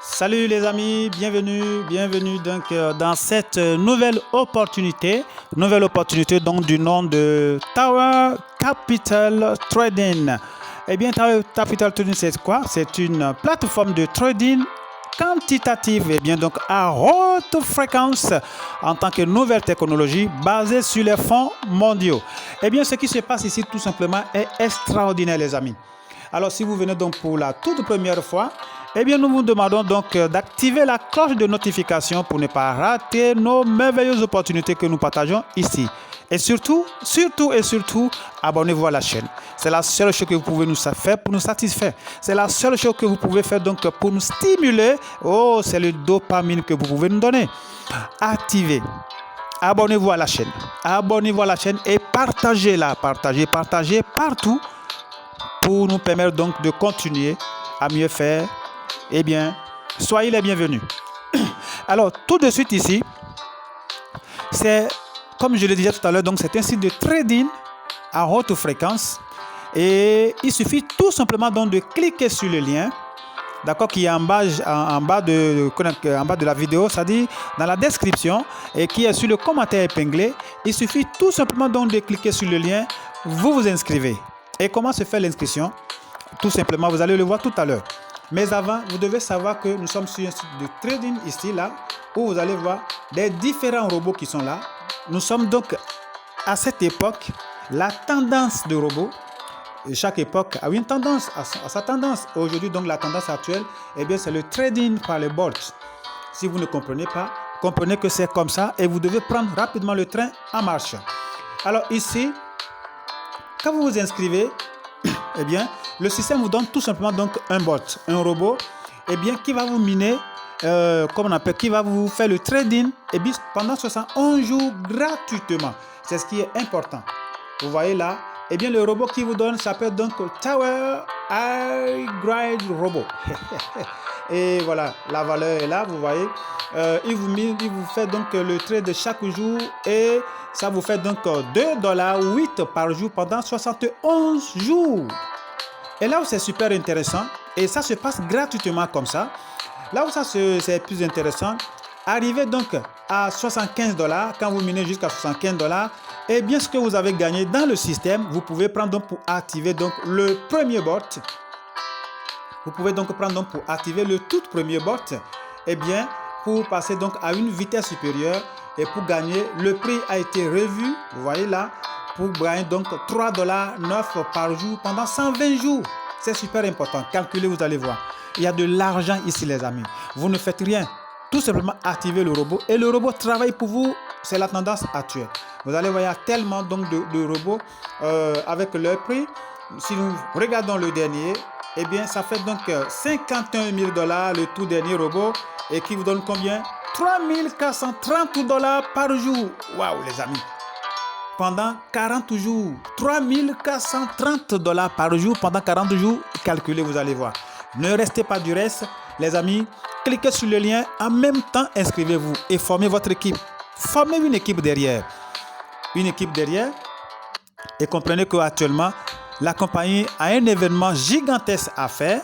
Salut les amis, bienvenue donc dans cette nouvelle opportunité donc du nom de Tower Capital Trading. Eh bien, Tower Capital Trading, c'est quoi? C'est une plateforme de trading quantitative, et bien donc à haute fréquence en tant que nouvelle technologie basée sur les fonds mondiaux. Eh bien, ce qui se passe ici tout simplement est extraordinaire les amis. Alors, si vous venez donc pour la toute première fois, eh bien, nous vous demandons donc d'activer la cloche de notification pour ne pas rater nos merveilleuses opportunités que nous partageons ici. Et surtout, abonnez-vous à la chaîne. C'est la seule chose que vous pouvez nous faire pour nous satisfaire. C'est la seule chose que vous pouvez faire donc pour nous stimuler. Oh, c'est le dopamine que vous pouvez nous donner. Activez. Abonnez-vous à la chaîne. Abonnez-vous à la chaîne et partagez-la. Partagez partout pour nous permettre donc de continuer à mieux faire. Eh bien, soyez les bienvenus. Alors, tout de suite ici, c'est, comme je le disais tout à l'heure, donc c'est un site de trading à haute fréquence. Et il suffit tout simplement donc de cliquer sur le lien, d'accord, qui est en bas de la vidéo, c'est-à-dire dans la description, et qui est sur le commentaire épinglé. Il suffit tout simplement donc de cliquer sur le lien, vous vous inscrivez. Et comment se fait l'inscription? Tout simplement, vous allez le voir tout à l'heure. Mais avant, vous devez savoir que nous sommes sur un site de trading ici, là, où vous allez voir des différents robots qui sont là. Nous sommes donc à cette époque, la tendance de robots. Et chaque époque a une tendance, à sa tendance. Aujourd'hui, donc, la tendance actuelle, eh bien, c'est le trading par les bots. Si vous ne comprenez pas, comprenez que c'est comme ça et vous devez prendre rapidement le train en marche. Alors ici, quand vous vous inscrivez, eh bien, le système vous donne tout simplement donc un bot, un robot, eh bien, qui va vous miner, qui va vous faire le trading, et bien, pendant 71 jours gratuitement. C'est ce qui est important. Vous voyez là, eh bien, le robot qui vous donne s'appelle donc Tower High-Grade Robot. Et voilà, la valeur est là, vous voyez. Il vous fait donc le trade de chaque jour et ça vous fait donc $2.08 par jour pendant 71 jours. Et là où c'est super intéressant, et ça se passe gratuitement comme ça, là où ça c'est plus intéressant, arrivez donc à $75, quand vous minez jusqu'à $75, et bien ce que vous avez gagné dans le système, vous pouvez prendre donc pour activer donc le premier bot. Vous pouvez donc prendre donc pour activer le tout premier bot, et bien pour passer donc à une vitesse supérieure et pour gagner, le prix a été revu, vous voyez là, pour gagner donc $3.09 par jour pendant 120 jours. C'est super important. Calculez, vous allez voir. Il y a de l'argent ici, les amis. Vous ne faites rien. Tout simplement activer le robot et le robot travaille pour vous. C'est la tendance actuelle. Vous allez voir, il y a tellement donc de robots avec leur prix. Si nous regardons le dernier, eh bien, ça fait donc $51 000 le tout dernier robot et qui vous donne combien? $3 430 par jour. Waouh, les amis. Pendant 40 jours, $3 430 par jour pendant 40 jours. Calculez, vous allez voir. Ne restez pas du reste, les amis. Cliquez sur le lien, en même temps inscrivez-vous et formez votre équipe. Formez une équipe derrière. Une équipe derrière. Et comprenez qu'actuellement, la compagnie a un événement gigantesque à faire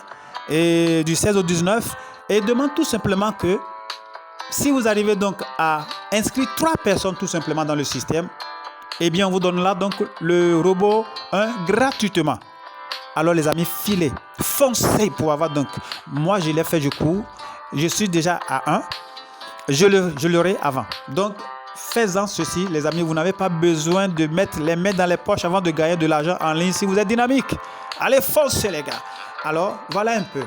et du 16 au 19 et demande tout simplement que si vous arrivez donc à inscrire 3 personnes tout simplement dans le système, eh bien, on vous donne là donc le robot 1 gratuitement. Alors les amis, filez, foncez pour avoir donc, moi je l'ai fait, je cours, je suis déjà à 1, je l'aurai avant. Donc, faites-en ceci, les amis, vous n'avez pas besoin de mettre les mains dans les poches avant de gagner de l'argent en ligne si vous êtes dynamique. Allez, foncez les gars. Alors, voilà un peu.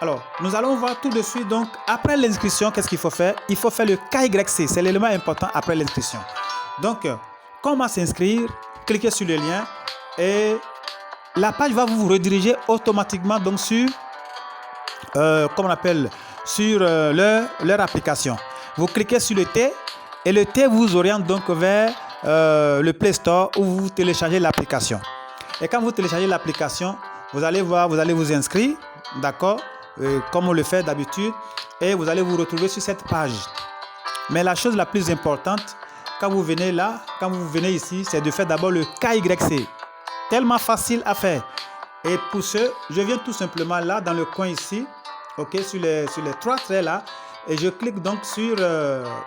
Alors, nous allons voir tout de suite, donc, après l'inscription, qu'est-ce qu'il faut faire? Il faut faire le KYC, c'est l'élément important après l'inscription. Donc, comment s'inscrire? Cliquez sur le lien et la page va vous rediriger automatiquement donc sur, sur leur application. Vous cliquez sur le T et le T vous oriente donc vers le Play Store où vous téléchargez l'application. Et quand vous téléchargez l'application, vous allez voir, vous allez vous inscrire, d'accord, comme on le fait d'habitude, et vous allez vous retrouver sur cette page. Mais la chose la plus importante, quand vous venez là, quand vous venez ici, c'est de faire d'abord le KYC. Tellement facile à faire. Et pour ce, je viens tout simplement là dans le coin ici, ok, sur les 3 traits là, et je clique donc sur,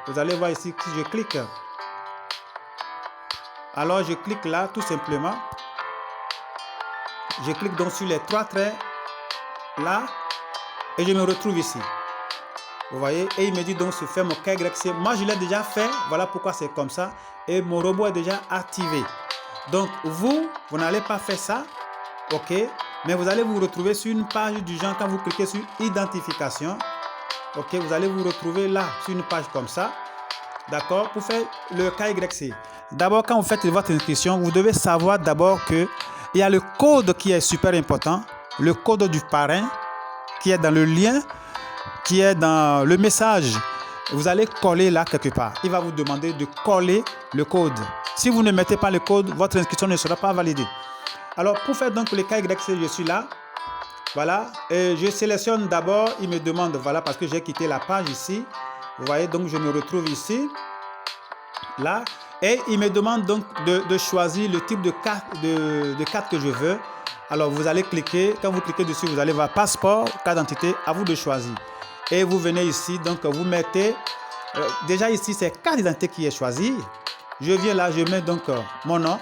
vous allez voir ici, si je clique, alors je clique là tout simplement, je clique donc sur les 3 traits là, et je me retrouve ici. Vous voyez, et il me dit donc se faire mon KYC. Moi, je l'ai déjà fait. Voilà pourquoi c'est comme ça. Et mon robot est déjà activé. Donc, vous n'allez pas faire ça. OK. Mais vous allez vous retrouver sur une page du genre, quand vous cliquez sur identification. OK. Vous allez vous retrouver là, sur une page comme ça. D'accord. Pour faire le KYC. D'abord, quand vous faites votre inscription, vous devez savoir d'abord qu'il y a le code qui est super important. Le code du parrain qui est dans le lien, qui est dans le message. Vous allez coller là quelque part. Il va vous demander de coller le code. Si vous ne mettez pas le code, votre inscription ne sera pas validée. Alors, pour faire donc le KYC, je suis là. Voilà. Et je sélectionne d'abord. Il me demande, voilà, parce que j'ai quitté la page ici. Vous voyez, donc je me retrouve ici. Là. Et il me demande donc de choisir le type de carte que je veux. Alors, vous allez cliquer. Quand vous cliquez dessus, vous allez voir passeport, carte d'identité. À vous de choisir. Et vous venez ici, donc vous mettez, déjà ici c'est carte d'identité qui est choisie. Je viens là, je mets donc mon nom,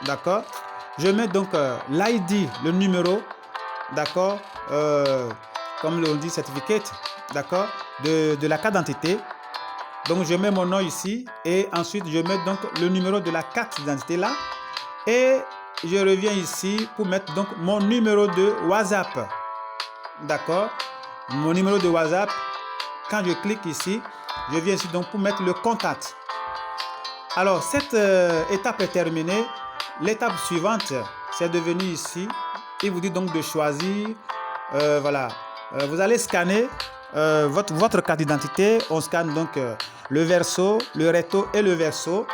d'accord. Je mets donc l'ID, le numéro, d'accord, comme on dit certificate, d'accord, de la carte d'identité. Donc je mets mon nom ici et ensuite je mets donc le numéro de la carte d'identité là. Et je reviens ici pour mettre donc mon numéro de WhatsApp, d'accord. Mon numéro de WhatsApp, quand je clique ici, je viens ici donc pour mettre le contact. Alors, cette étape est terminée. L'étape suivante, c'est de venir ici. Il vous dit donc de choisir. Voilà. Vous allez scanner votre carte d'identité. On scanne donc le verso, le recto et le verso.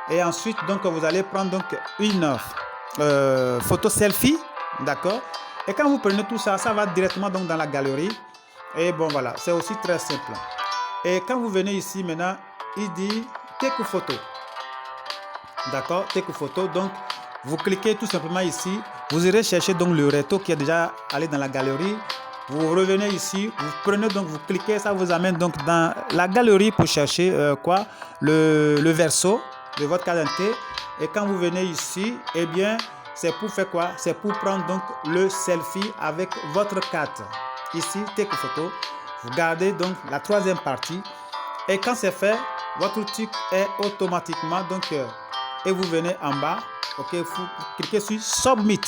Et ensuite, donc, vous allez prendre donc une photo selfie. D'accord. Et quand vous prenez tout ça, ça va directement donc dans la galerie. Et bon, voilà, c'est aussi très simple. Et quand vous venez ici maintenant, il dit take photo. D'accord, take photo. Donc, vous cliquez tout simplement ici. Vous irez chercher donc le recto qui est déjà allé dans la galerie. Vous revenez ici, vous prenez donc, vous cliquez, ça vous amène donc dans la galerie pour chercher le verso de votre carte d'identité. Et quand vous venez ici, eh bien, c'est pour faire quoi? C'est pour prendre donc le selfie avec votre carte. Ici, take photo. Vous gardez donc la 3e partie. Et quand c'est fait, votre truc est automatiquement donc et vous venez en bas. Ok, vous cliquez sur Submit.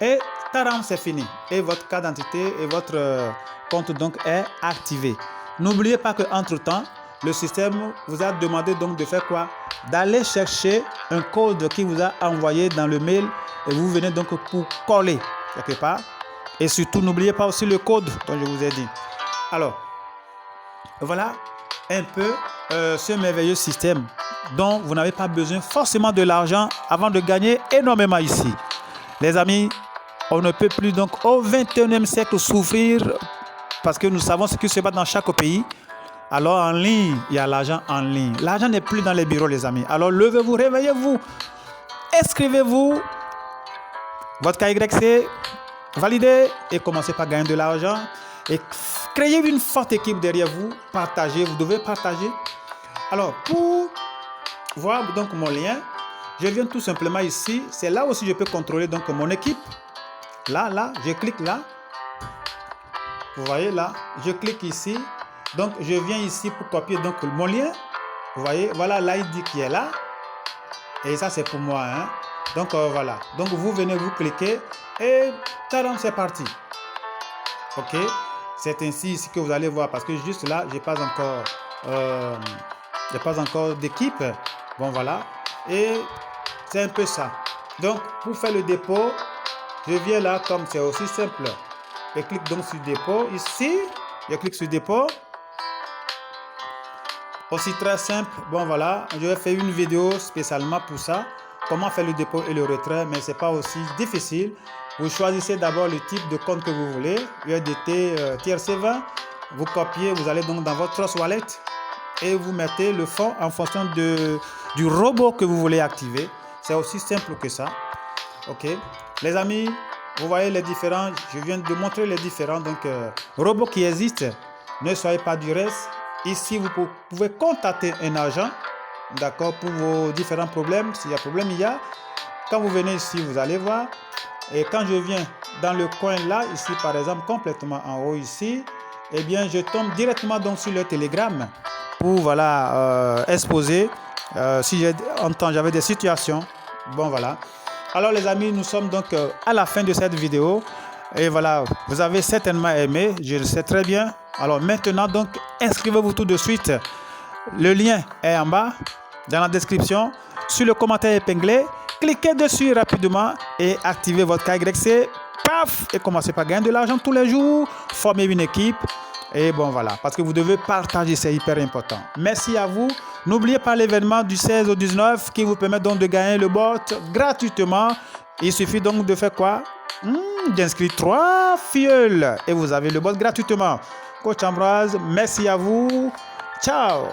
Et taram, c'est fini. Et votre carte d'identité et votre compte donc est activé. N'oubliez pas qu'entre temps, le système vous a demandé donc de faire quoi? D'aller chercher un code qui vous a envoyé dans le mail et vous venez donc pour coller quelque part. Et surtout, n'oubliez pas aussi le code dont je vous ai dit. Alors, voilà un peu ce merveilleux système dont vous n'avez pas besoin forcément de l'argent avant de gagner énormément ici. Les amis, on ne peut plus donc au 21e siècle souffrir parce que nous savons ce qui se passe dans chaque pays. Alors en ligne, il y a l'argent en ligne. L'argent n'est plus dans les bureaux, les amis. Alors levez-vous, réveillez-vous, inscrivez-vous, votre KYC validez et commencez par gagner de l'argent et créez une forte équipe derrière vous. Partagez, vous devez partager. Alors pour voir donc mon lien, je viens tout simplement ici. C'est là aussi je peux contrôler donc mon équipe. Là, je clique là. Vous voyez là, je clique ici. Donc je viens ici pour copier donc mon lien. Vous voyez, voilà l'ID qui est là. Et ça c'est pour moi. Hein. Donc voilà. Donc vous venez, vous cliquez. Et tadam, c'est parti. Ok, c'est ainsi ici que vous allez voir parce que juste là, j'ai pas encore d'équipe. Bon voilà, et c'est un peu ça. Donc pour faire le dépôt, je viens là comme c'est aussi simple. Je clique donc sur dépôt ici. Je clique sur dépôt. Aussi très simple. Bon voilà, je vais faire une vidéo spécialement pour ça. Comment faire le dépôt et le retrait, mais c'est pas aussi difficile. Vous choisissez d'abord le type de compte que vous voulez, USDT, TRC20. Vous copiez, vous allez donc dans votre Trust Wallet et vous mettez le fonds en fonction du robot que vous voulez activer. C'est aussi simple que ça. Ok. Les amis, vous voyez les différents, je viens de montrer les différents robots qui existent. Ne soyez pas du reste. Ici, vous pouvez contacter un agent, d'accord, pour vos différents problèmes. S'il y a problème, il y a. Quand vous venez ici, vous allez voir. Et quand je viens dans le coin là, ici par exemple, complètement en haut ici, eh bien, je tombe directement donc sur le Telegram pour voilà exposer si j'avais des situations. Bon voilà. Alors les amis, nous sommes donc à la fin de cette vidéo. Et voilà, vous avez certainement aimé, je le sais très bien. Alors maintenant donc, inscrivez-vous tout de suite. Le lien est en bas, dans la description, sur le commentaire épinglé. Cliquez dessus rapidement et activez votre KYC. Paf! Et commencez par gagner de l'argent tous les jours. Formez une équipe. Et bon voilà, parce que vous devez partager, c'est hyper important. Merci à vous. N'oubliez pas l'événement du 16 au 19 qui vous permet donc de gagner le bot gratuitement. Il suffit donc de faire quoi? D'inscrire 3 filleuls et vous avez le bot gratuitement. Coach Ambroise, merci à vous. Ciao!